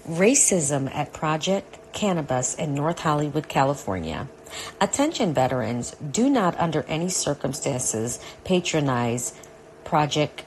Racism at Project Cannabis in North Hollywood, California. Attention veterans, do not under any circumstances patronize Project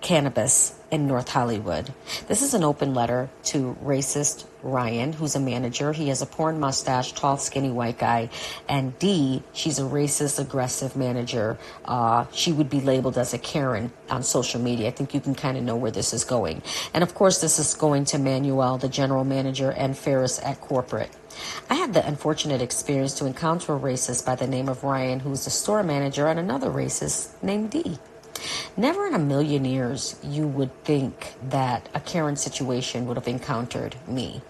Cannabis in North Hollywood. This is an open letter to racist Ryan, who's a manager. He has a porn mustache, tall, skinny white guy. And D, she's a racist, aggressive manager. She would be labeled as a Karen on social media. I think you can kind of know where this is going. And of course, this is going to Manuel, the general manager, and Ferris at corporate. I had the unfortunate experience to encounter a racist by the name of Ryan, who's the store manager, and another racist named D. Never in a million years you would think that a Karen situation would have encountered me.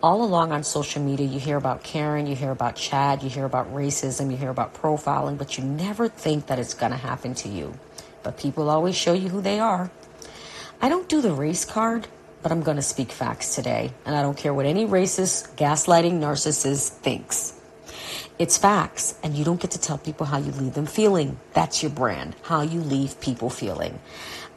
All along on social media, you hear about Karen, you hear about Chad, you hear about racism, you hear about profiling, but you never think that it's going to happen to you. But people always show you who they are. I don't do the race card, but I'm going to speak facts today, and I don't care what any racist, gaslighting narcissist thinks. It's facts, and you don't get to tell people how you leave them feeling. That's your brand, how you leave people feeling.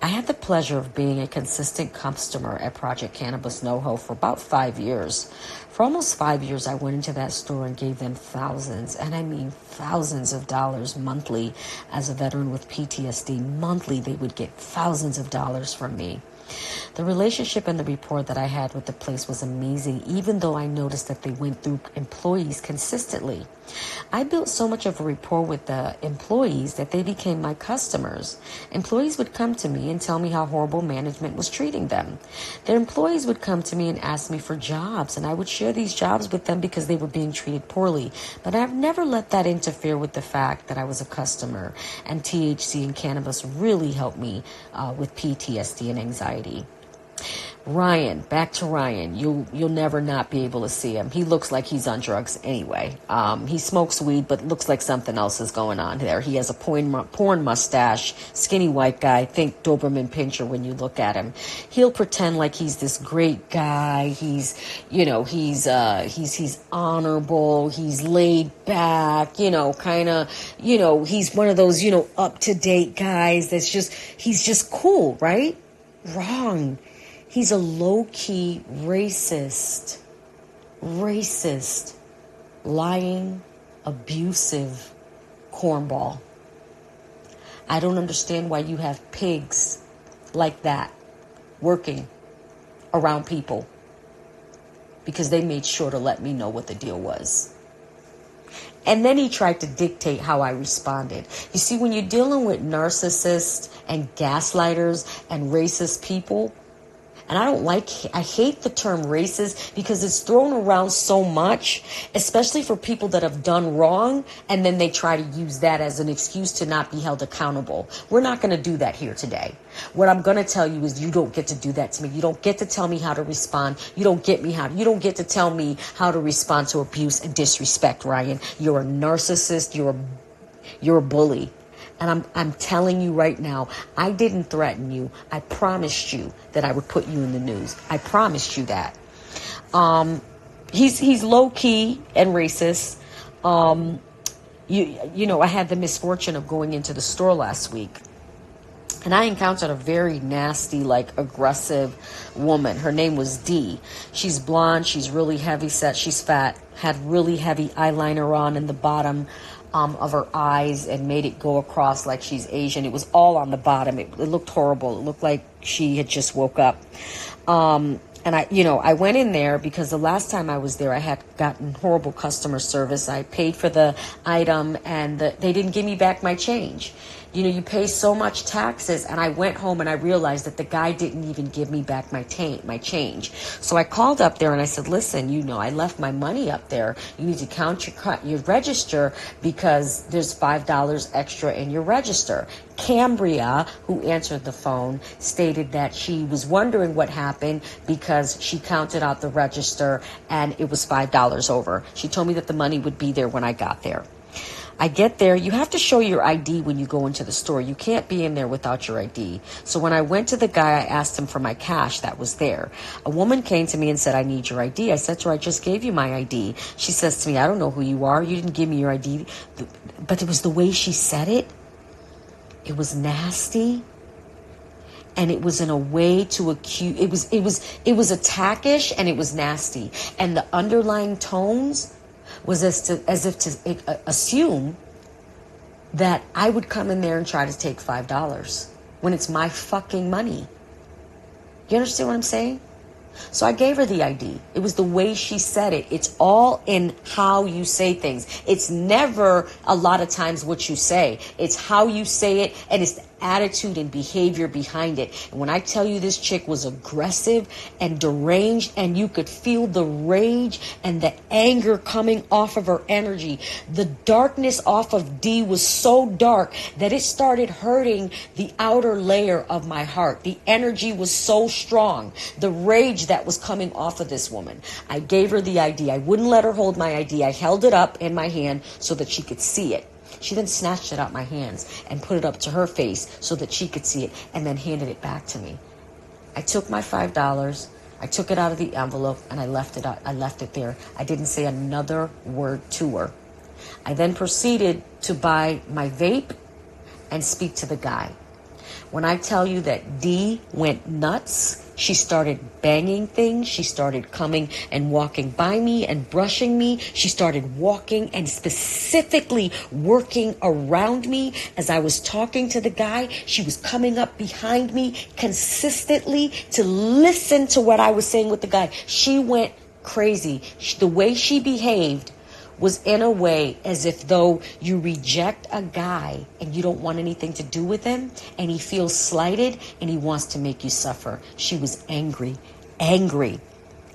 I had the pleasure of being a consistent customer at Project Cannabis NOHO for about 5 years. For almost 5 years, I went into that store and gave them thousands, and I mean thousands of dollars monthly. As a veteran with PTSD, monthly they would get thousands of dollars from me. The relationship and the rapport that I had with the place was amazing, even though I noticed that they went through employees consistently. I built so much of a rapport with the employees that they became my customers. Employees would come to me and tell me how horrible management was treating them. Their employees would come to me and ask me for jobs, and I would share these jobs with them because they were being treated poorly. But I've never let that interfere with the fact that I was a customer, and THC and cannabis really helped me with PTSD and anxiety. Ryan, back to Ryan. You'll never not be able to see him. He looks like he's on drugs anyway. He smokes weed, but looks like something else is going on there. He has a porn mustache, skinny white guy. Think Doberman Pinscher when you look at him. He'll pretend like he's this great guy. He's honorable. He's laid back. He's one of those up to date guys. He's just cool, right? Wrong. He's a low-key racist, lying, abusive cornball. I don't understand why you have pigs like that working around people, because they made sure to let me know what the deal was. And then he tried to dictate how I responded. You see, when you're dealing with narcissists and gaslighters and racist people, and I hate the term racist because it's thrown around so much, especially for people that have done wrong, and then they try to use that as an excuse to not be held accountable. We're not going to do that here today. What I'm going to tell you is you don't get to do that to me. You don't get to tell me how to respond. You don't get to tell me how to respond to abuse and disrespect, Ryan. You're a narcissist. You're a bully. And I'm telling you right now, I didn't threaten you. I promised you that I would put you in the news. I promised you that. He's low key and racist. I had the misfortune of going into the store last week, and I encountered a very nasty, aggressive woman. Her name was D. She's blonde. She's really heavy set. She's fat. Had really heavy eyeliner on in the bottom of her eyes and made it go across like she's Asian. It was all on the bottom. It looked horrible. It looked like she had just woke up. And I went in there because the last time I was there, I had gotten horrible customer service. I paid for the item and they didn't give me back my change. You pay so much taxes, and I went home and I realized that the guy didn't even give me back my change. So I called up there and I said, listen, I left my money up there. You need to count your register because there's $5 extra in your register. Cambria, who answered the phone, stated that she was wondering what happened because she counted out the register and it was $5 over. She told me that the money would be there when I got there. I get there. You have to show your ID when you go into the store. You can't be in there without your ID. So when I went to the guy, I asked him for my cash that was there. A woman came to me and said, I need your ID. I said to her, I just gave you my ID. She says to me, I don't know who you are. You didn't give me your ID. But it was the way she said it. It was nasty. And it was in a way to accuse. It was attackish, and it was nasty. And the underlying tones was as if to assume that I would come in there and try to take $5 when it's my fucking money. You understand what I'm saying? So I gave her the ID. It was the way she said it. It's all in how you say things. It's never a lot of times what you say. It's how you say it, and it's the attitude and behavior behind it. And when I tell you this chick was aggressive and deranged, and you could feel the rage and the anger coming off of her energy, the darkness off of D was so dark that it started hurting the outer layer of my heart. The energy was so strong. The rage that was coming off of this woman. I gave her the ID. I wouldn't let her hold my ID. I held it up in my hand so that she could see it. She then snatched it out my hands and put it up to her face so that she could see it, and then handed it back to me. I took my $5, I took it out of the envelope, and I left it there. I didn't say another word to her. I then proceeded to buy my vape and speak to the guy. When I tell you that D went nuts, she started banging things. She started coming and walking by me and brushing me. She started walking and specifically working around me as I was talking to the guy. She was coming up behind me consistently to listen to what I was saying with the guy. She went crazy. The way she behaved was in a way as if though you reject a guy and you don't want anything to do with him, and he feels slighted and he wants to make you suffer. She was angry,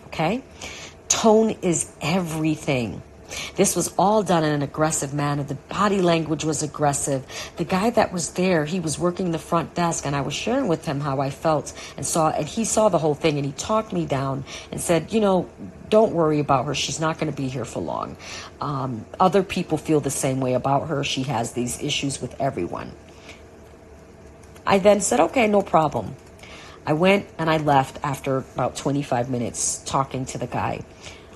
okay? Tone is everything. This was all done in an aggressive manner. The body language was aggressive. The guy that was there, he was working the front desk, and I was sharing with him how I felt and he saw the whole thing, and he talked me down and said, don't worry about her. She's not going to be here for long. Other people feel the same way about her. She has these issues with everyone. I then said, okay, no problem. I went and I left after about 25 minutes talking to the guy.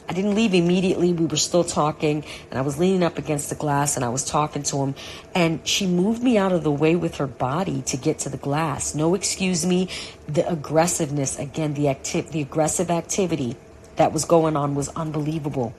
I didn't leave immediately. We were still talking, and I was leaning up against the glass, and I was talking to him, and she moved me out of the way with her body to get to the glass. No, excuse me. The aggressiveness, again, the aggressive activity that was going on was unbelievable.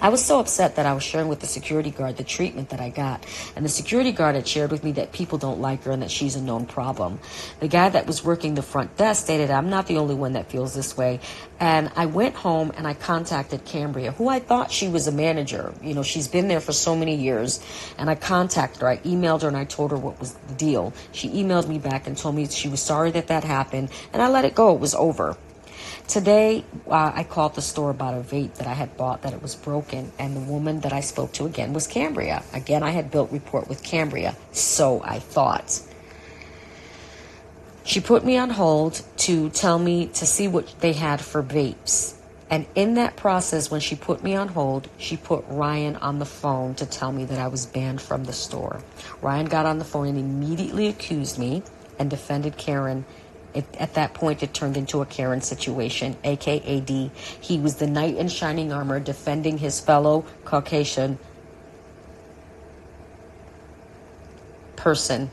I was so upset that I was sharing with the security guard the treatment that I got. And the security guard had shared with me that people don't like her and that she's a known problem. The guy that was working the front desk stated, I'm not the only one that feels this way. And I went home and I contacted Cambria, who I thought she was a manager. She's been there for so many years. And I contacted her. I emailed her and I told her what was the deal. She emailed me back and told me she was sorry that happened. And I let it go. It was over. Today, I called the store about a vape that I had bought that it was broken, and the woman that I spoke to again was Cambria. Again, I had built rapport with Cambria, so I thought. She put me on hold to tell me to see what they had for vapes. And in that process, when she put me on hold, she put Ryan on the phone to tell me that I was banned from the store. Ryan got on the phone and immediately accused me and defended Karen. At that point, it turned into a Karen situation, a.k.a. D. He was the knight in shining armor defending his fellow Caucasian person.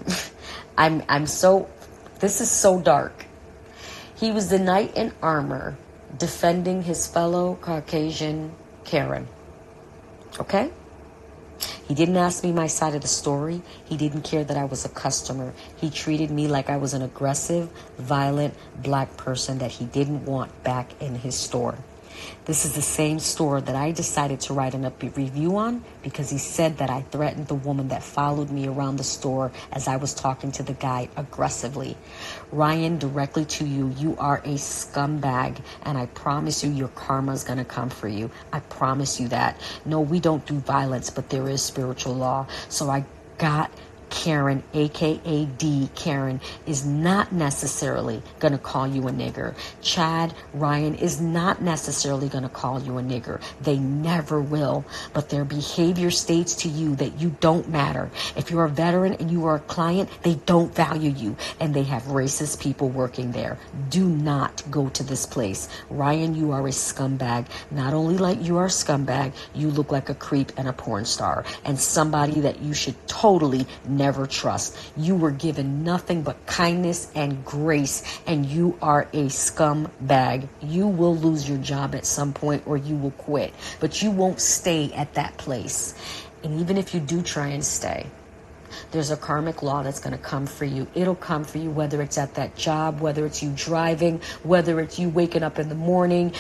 This is so dark. He was the knight in armor defending his fellow Caucasian Karen. Okay? He didn't ask me my side of the story. He didn't care that I was a customer. He treated me like I was an aggressive, violent black person that he didn't want back in his store. This is the same store that I decided to write an upbeat review on because he said that I threatened the woman that followed me around the store as I was talking to the guy aggressively. Ryan, directly to you, you are a scumbag, and I promise you your karma's going to come for you. I promise you that. No, we don't do violence, but there is spiritual law. So I got Karen, a.k.a. D. Karen, is not necessarily going to call you a nigger. Chad, Ryan is not necessarily going to call you a nigger. They never will. But their behavior states to you that you don't matter. If you're a veteran and you are a client, they don't value you. And they have racist people working there. Do not go to this place. Ryan, you are a scumbag. Not only like you are a scumbag, you look like a creep and a porn star. And somebody that you should totally never trust. You were given nothing but kindness and grace, and you are a scumbag. You will lose your job at some point, or you will quit, but you won't stay at that place. And even if you do try and stay, there's a karmic law that's going to come for you. It'll come for you, whether it's at that job, whether it's you driving, whether it's you waking up in the morning.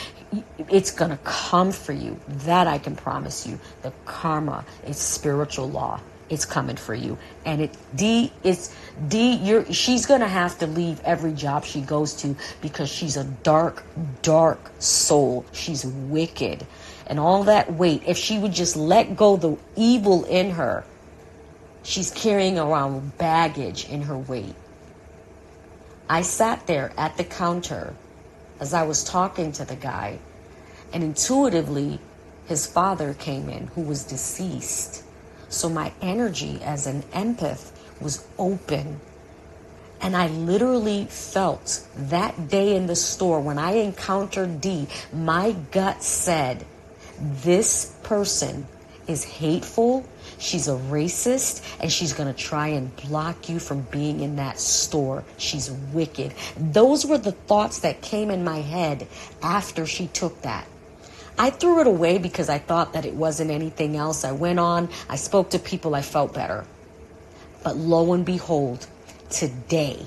It's going to come for you. That I can promise you. The karma is spiritual law. It's coming for you. And she's going to have to leave every job she goes to, because she's a dark, dark soul. She's wicked. And all that weight, if she would just let go the evil in her, she's carrying around baggage in her weight. I sat there at the counter as I was talking to the guy, and intuitively his father came in, who was deceased. So my energy as an empath was open. And I literally felt that day in the store when I encountered D, my gut said, this person is hateful, she's a racist, and she's going to try and block you from being in that store. She's wicked. Those were the thoughts that came in my head after she took that. I threw it away because I thought that it wasn't anything else. I went on, I spoke to people, I felt better. But lo and behold, today,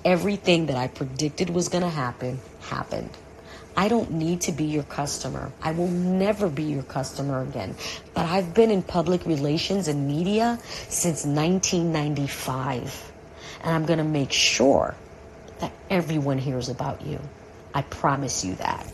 everything that I predicted was going to happen, happened. I don't need to be your customer. I will never be your customer again. But I've been in public relations and media since 1995. And I'm going to make sure that everyone hears about you. I promise you that.